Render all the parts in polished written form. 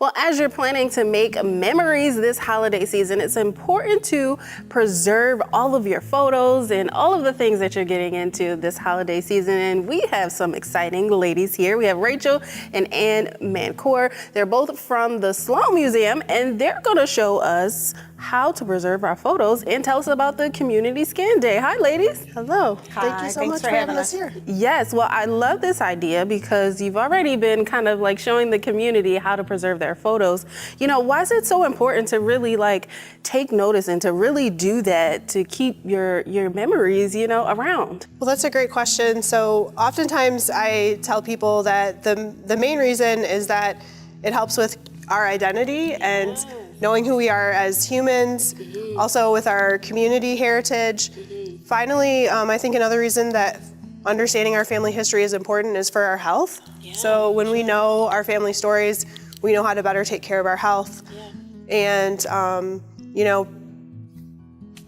Well, as you're planning to make memories this holiday season, it's important to preserve all of your photos and all of the things that you're getting into this holiday season. And we have some exciting ladies here. We have Rachel and Ann Mancour. They're both from the Sloan Museum, and they're going to show us how to preserve our photos and tell us about the Community Scan Day. Hi, ladies. Hello. Thank you so much for having us here. Yes, well, I love this idea because you've already been kind of like showing the community how to preserve their photos. You know, why is it so important to really like take notice and to really do that to keep your memories, you know, around? Well, that's a great question. So oftentimes I tell people that the main reason is that it helps with our identity and knowing who we are as humans, also with our community heritage. Finally, I think another reason that understanding our family history is important is for our health. So when we know our family stories, we know how to better take care of our health and, you know,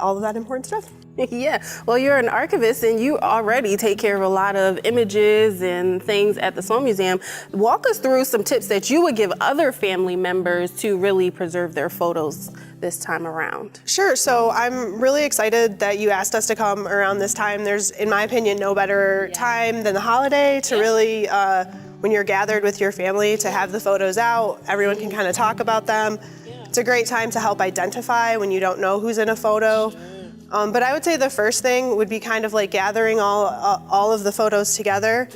all of that important stuff. Yeah, well, you're an archivist and you already take care of a lot of images and things at the Sloan Museum. Walk us through some tips that you would give other family members to really preserve their photos this time around. Sure, so I'm really excited that you asked us to come around this time. There's, in my opinion, no better time than the holiday to really, when you're gathered with your family, to have the photos out. Everyone can kind of talk about them. It's a great time to help identify when you don't know who's in a photo. But I would say the first thing would be kind of like gathering all of the photos together.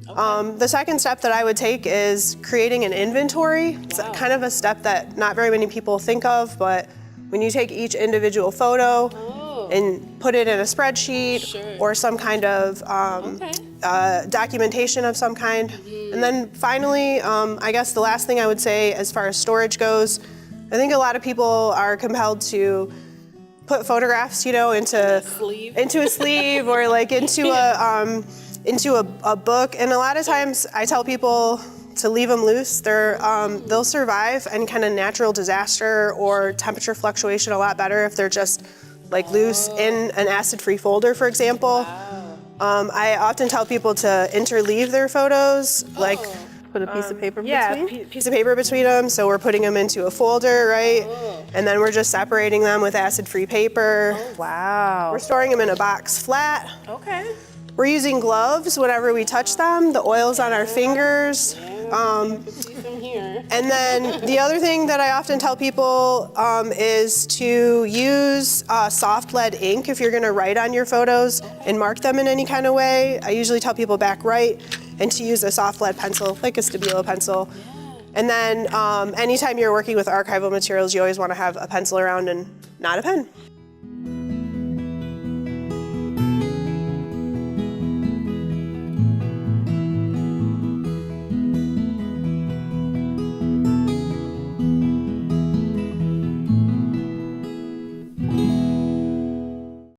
The second step that I would take is creating an inventory. It's kind of a step that not very many people think of, but when you take each individual photo and put it in a spreadsheet or some kind of documentation of some kind. And then finally, I guess the last thing I would say as far as storage goes, I think a lot of people are compelled to put photographs, you know, into a sleeve or like into a book. And a lot of times I tell people to leave them loose. They'll survive any kind of natural disaster or temperature fluctuation a lot better if they're just like loose in an acid-free folder, for example. I often tell people to interleave their photos, like put a piece of paper between? Yeah, piece of paper between them. So we're putting them into a folder, right? And then we're just separating them with acid-free paper. Oh, wow. We're storing them in a box flat. Okay. We're using gloves whenever we touch them. The oil's on our fingers. And then the other thing that I often tell people is to use soft lead ink if you're gonna write on your photos and mark them in any kind of way. I usually tell people back right and to use a soft lead pencil, like a Stabilo pencil. And then anytime you're working with archival materials, you always wanna have a pencil around and not a pen.